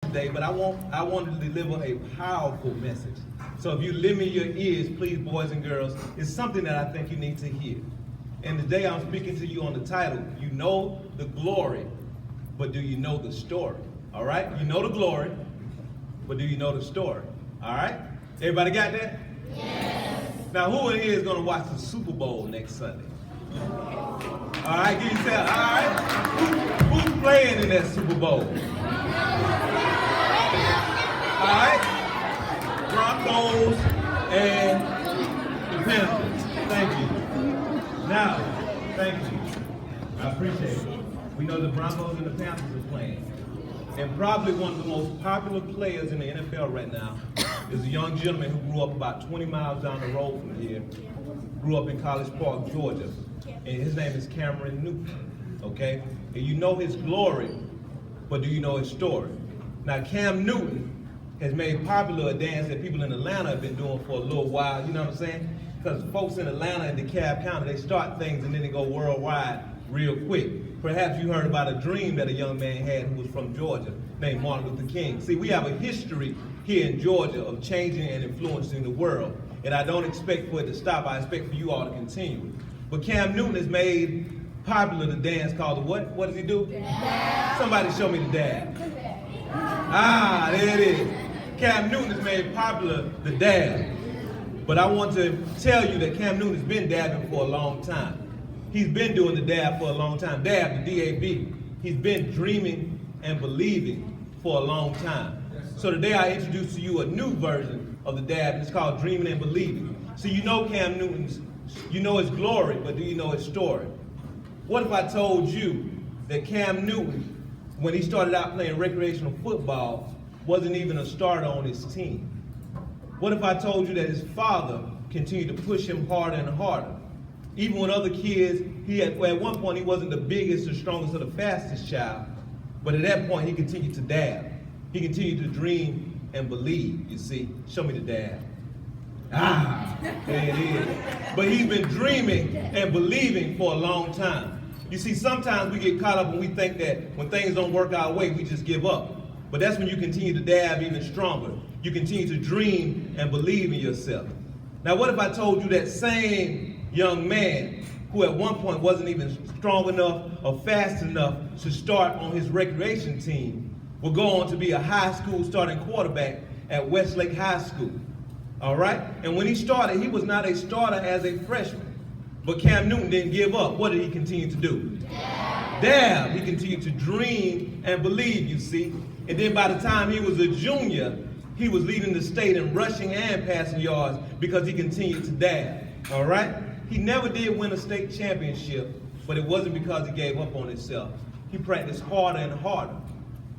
today, but I want to deliver a powerful message. So if you lend me your ears, please, boys and girls, it's something that I think you need to hear. And today I'm speaking to you on the title, You Know the Glory, but do you know the story? All right? You know the glory, but do you know the story? All right? Everybody got that? Yes. Now, who in here is going to watch the Super Bowl next Sunday? All right, give yourself, all right? Who's playing in that Super Bowl? All right? Broncos and the Panthers. Thank you. Now, thank you. I appreciate it. We know the Broncos and the Panthers are playing. And probably one of the most popular players in the NFL right now is a young gentleman who grew up about 20 miles down the road from here, grew up in College Park, Georgia. And his name is Cameron Newton, okay? And you know his glory, but do you know his story? Now, Cam Newton has made popular a dance that people in Atlanta have been doing for a little while, you know what I'm saying? Because folks in Atlanta and DeKalb County, they start things and then they go worldwide real quick. Perhaps you heard about a dream that a young man had who was from Georgia named Martin Luther King. See, we have a history here in Georgia of changing and influencing the world. And I don't expect for it to stop. I expect for you all to continue it. But Cam Newton has made popular the dance called the what? What does he do? Dab. Somebody show me the dab. Ah, there it is. Cam Newton has made popular the dab. But I want to tell you that Cam Newton has been dabbing for a long time. He's been doing the dab for a long time. Dab, the D-A-B. He's been dreaming and believing for a long time. So today I introduce to you a new version of the dab, and it's called Dreaming and Believing. So you know Cam Newton's, you know his glory, but do you know his story? What if I told you that Cam Newton, when he started out playing recreational football, wasn't even a starter on his team? What if I told you that his father continued to push him harder and harder? Even with other kids, at one point he wasn't the biggest, the strongest, or the fastest child, but at that point he continued to dab. He continued to dream and believe, you see. Show me the dab. Ah, there it is. But he's been dreaming and believing for a long time. You see, sometimes we get caught up and we think that when things don't work our way, we just give up. But that's when you continue to dab even stronger. You continue to dream and believe in yourself. Now, what if I told you that same young man who at one point wasn't even strong enough or fast enough to start on his recreation team will go on to be a high school starting quarterback at Westlake High School? All right? And when he started, he was not a starter as a freshman. But Cam Newton didn't give up. What did he continue to do? Dab. He continued to dream and believe, you see. And then by the time he was a junior, he was leading the state in rushing and passing yards because he continued to dab. All right? He never did win a state championship, but it wasn't because he gave up on himself. He practiced harder and harder.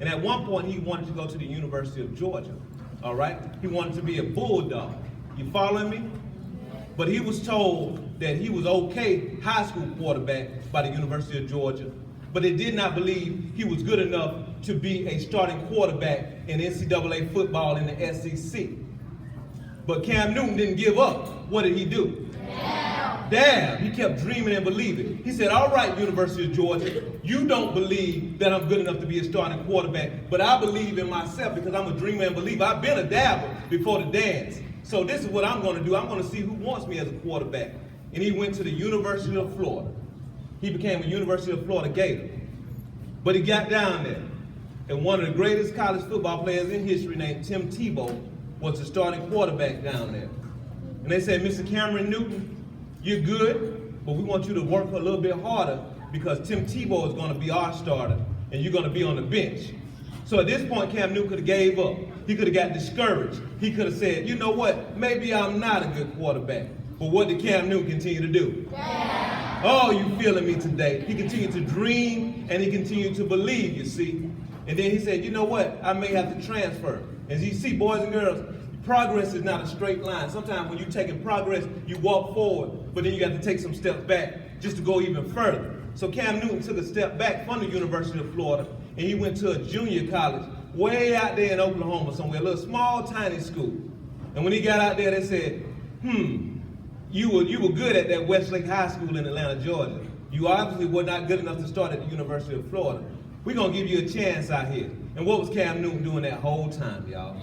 And at one point, he wanted to go to the University of Georgia. All right? He wanted to be a bulldog. You following me? But he was told that he was okay high school quarterback by the University of Georgia, but they did not believe he was good enough to be a starting quarterback in NCAA football in the SEC. But Cam Newton didn't give up. What did he do? Dab. He kept dreaming and believing. He said, all right, University of Georgia, you don't believe that I'm good enough to be a starting quarterback, but I believe in myself because I'm a dreamer and believer. I've been a dabber before the dance. So this is what I'm going to do. I'm going to see who wants me as a quarterback. And he went to the University of Florida. He became a University of Florida Gator. But he got down there. And one of the greatest college football players in history named Tim Tebow was the starting quarterback down there. And they said, Mr. Cameron Newton, you're good, but we want you to work a little bit harder because Tim Tebow is going to be our starter and you're going to be on the bench. So at this point, Cam Newton could have gave up. He could have got discouraged. He could have said, you know what, maybe I'm not a good quarterback. But what did Cam Newton continue to do? Oh, you feeling me today? He continued to dream and he continued to believe, you see. And then he said, you know what, I may have to transfer. As you see, boys and girls, progress is not a straight line. Sometimes when you're taking progress, you walk forward, but then you got to take some steps back just to go even further. So Cam Newton took a step back from the University of Florida, and he went to a junior college way out there in Oklahoma somewhere, a little small, tiny school. And when he got out there, they said, you were good at that Westlake High School in Atlanta, Georgia. You obviously were not good enough to start at the University of Florida. We're going to give you a chance out here. And what was Cam Newton doing that whole time, y'all?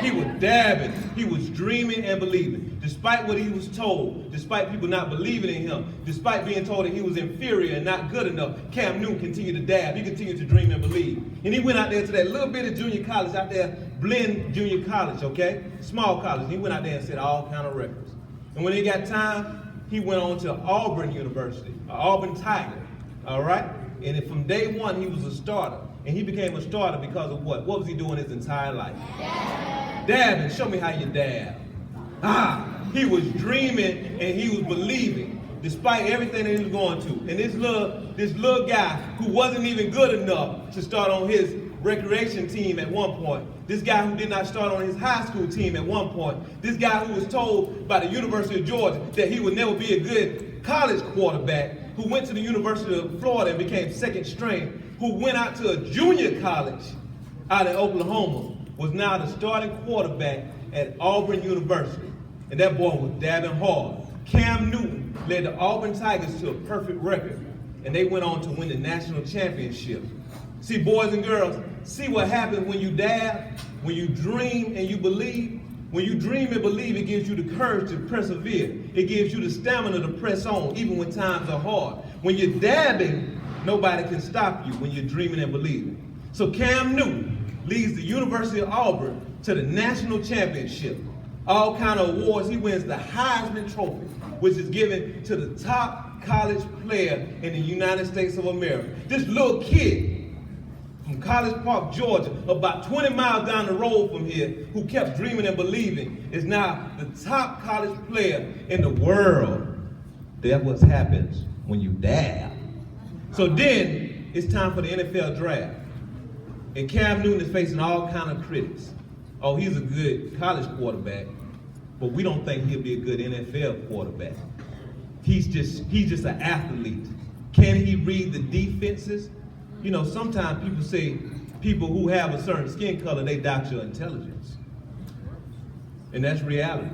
He was dabbing. He was dreaming and believing. Despite what he was told, despite people not believing in him, despite being told that he was inferior and not good enough, Cam Newton continued to dab. He continued to dream and believe. And he went out there to that little bit of junior college out there, Blinn Junior College, okay? Small college. He went out there and set all kind of records. And when he got time, he went on to Auburn University, Auburn Tiger, all right? And from day one, he was a starter. And he became a starter because of what? What was he doing his entire life? Dabbing. Show me how you dab. He was dreaming and he was believing despite everything that he was going to. And this little guy who wasn't even good enough to start on his recreation team at one point, this guy who did not start on his high school team at one point, this guy who was told by the University of Georgia that he would never be a good college quarterback, who went to the University of Florida and became second string, who went out to a junior college out in Oklahoma, was now the starting quarterback at Auburn University. And that boy was dabbing hard. Cam Newton led the Auburn Tigers to a perfect record, and they went on to win the national championship. See, boys and girls, see what happens when you dab, when you dream and you believe. When you dream and believe, it gives you the courage to persevere. It gives you the stamina to press on, even when times are hard. When you're dabbing, nobody can stop you when you're dreaming and believing. So Cam Newton leads the University of Auburn to the national championship. All kind of awards. He wins the Heisman Trophy, which is given to the top college player in the United States of America. This little kid from College Park, Georgia, about 20 miles down the road from here, who kept dreaming and believing, is now the top college player in the world. That's what happens when you dab. So then, it's time for the NFL draft. And Cam Newton is facing all kind of critics. Oh, he's a good college quarterback, but we don't think he'll be a good NFL quarterback. He's just an athlete. Can he read the defenses? You know, sometimes people say people who have a certain skin color, they doubt your intelligence. And that's reality.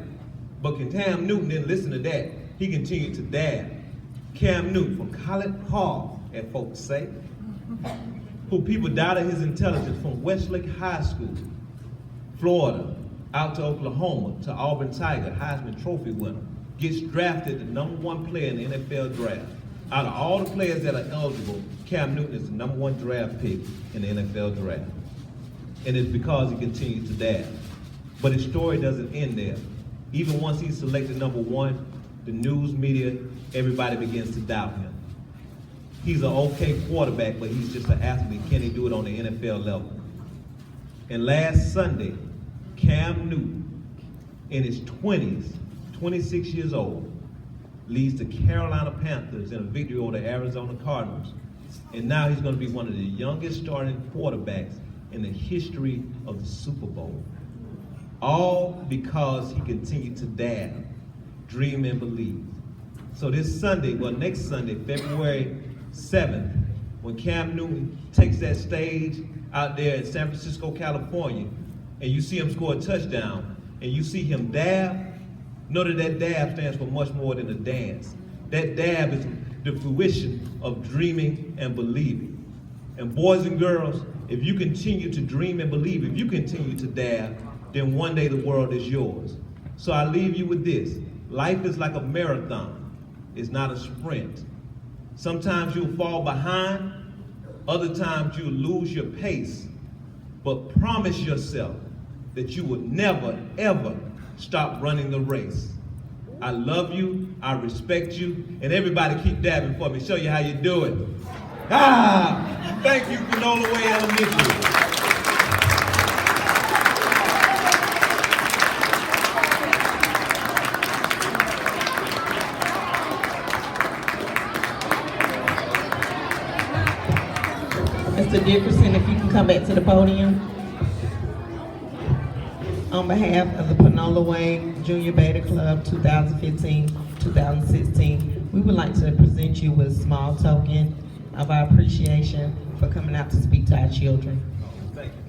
But Cam Newton didn't listen to that. He continued to dab. Cam Newton from College Park, as folks say, who people doubted his intelligence, from Westlake High School, Florida, out to Oklahoma, to Auburn Tiger, Heisman Trophy winner, gets drafted the #1 player in the NFL draft. Out of all the players that are eligible, Cam Newton is the #1 draft pick in the NFL draft. And it's because he continues to dab. But his story doesn't end there. Even once he's selected #1, the news media, everybody begins to doubt him. He's an okay quarterback, but he's just an athlete. Can he do it on the NFL level? And last Sunday, Cam Newton, in his 20s, 26 years old, leads the Carolina Panthers in a victory over the Arizona Cardinals. And now he's going to be one of the youngest starting quarterbacks in the history of the Super Bowl. All because he continued to dab, dream and believe. So this Sunday, next Sunday, February 7th, when Cam Newton takes that stage out there in San Francisco, California, and you see him score a touchdown, and you see him dab, know that dab stands for much more than a dance. That dab is the fruition of dreaming and believing. And boys and girls, if you continue to dream and believe, if you continue to dab, then one day the world is yours. So I leave you with this. Life is like a marathon. It's not a sprint. Sometimes you'll fall behind, other times you'll lose your pace, but promise yourself that you will never, ever stop running the race. I love you, I respect you, and everybody keep dabbing for me. Show you how you do it. Thank you, Panola Way Elementary. Mr. Dickerson, if you can come back to the podium. On behalf of the Panola Way Junior Beta Club 2015-2016, we would like to present you with a small token of our appreciation for coming out to speak to our children. Thank you.